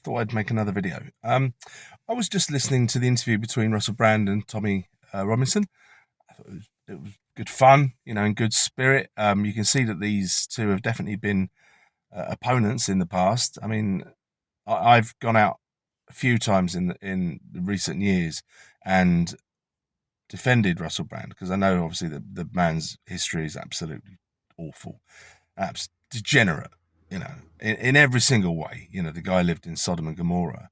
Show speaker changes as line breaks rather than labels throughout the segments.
thought I'd make another video. I was just listening to the interview between Russell Brand and Tommy Robinson. I thought it was good fun, in good spirit. You can see that these two have definitely been opponents in the past. I mean, I've gone out a few times in the recent years and defended Russell Brand because I know obviously the man's history is absolutely awful, degenerate, in every single way. The guy lived in Sodom and Gomorrah,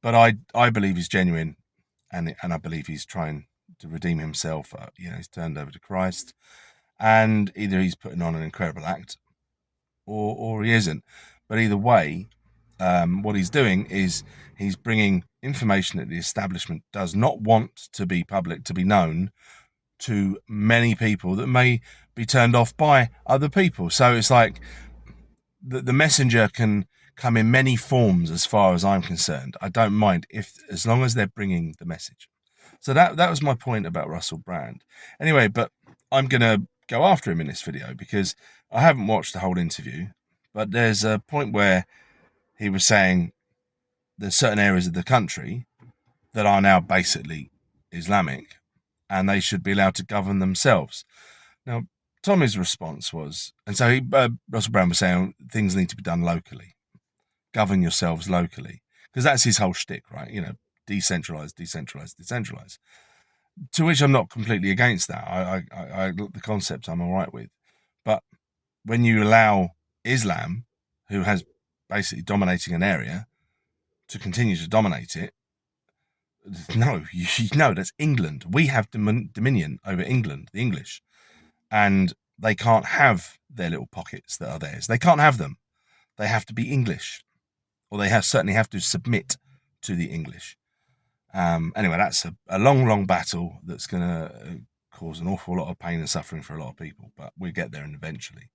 but I believe he's genuine, and I believe he's trying to redeem himself. He's turned over to Christ, and either he's putting on an incredible act, or he isn't. But either way, what he's doing is he's bringing information that the establishment does not want to be public, to be known to many people that may be turned off by other people. So it's like the messenger can come in many forms as far as I'm concerned. I don't mind as long as they're bringing the message. So that was my point about Russell Brand. Anyway, but I'm going to go after him in this video because I haven't watched the whole interview, but there's a point where he was saying there's certain areas of the country that are now basically Islamic and they should be allowed to govern themselves. Now, Tommy's response was, and so Russell Brand was saying things need to be done locally, govern yourselves locally, because that's his whole shtick, right? Decentralize, decentralize, decentralize. To which I'm not completely against that. I the concept I'm all right with, but when you allow Islam, who has basically dominating an area, to continue to dominate it, no, that's England. We have dominion over England, the English, and they can't have their little pockets that are theirs. They can't have them. They have to be English, or they certainly have to submit to the English. Anyway, that's a long battle that's going to cause an awful lot of pain and suffering for a lot of people, but we'll get there eventually.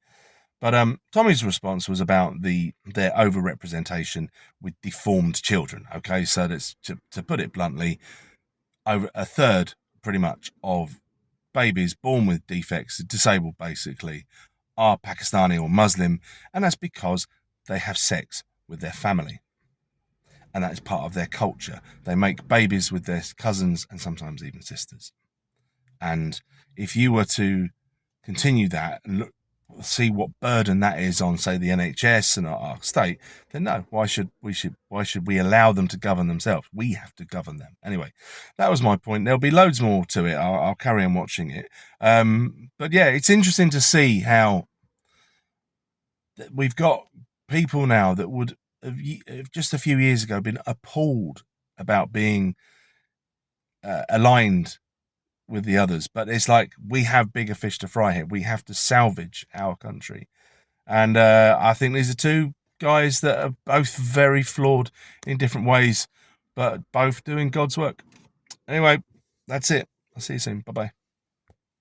But Tommy's response was about their overrepresentation with deformed children. Okay, so that's to put it bluntly, over a third, pretty much, of babies born with defects, disabled basically, are Pakistani or Muslim, and that's because they have sex with their family. And that is part of their culture. They make babies with their cousins and sometimes even sisters. And if you were to continue that and see what burden that is on, say, the NHS and our state, then no, why should we allow them to govern themselves? We have to govern them. Anyway, that was my point. There'll be loads more to it. I'll carry on watching it. But yeah, it's interesting to see how we've got people now that would have just a few years ago been appalled about being aligned with the others, but it's like we have bigger fish to fry here. We have to salvage our country, and I think these are two guys that are both very flawed in different ways, but both doing God's work. Anyway, that's it. I'll see you soon. Bye bye.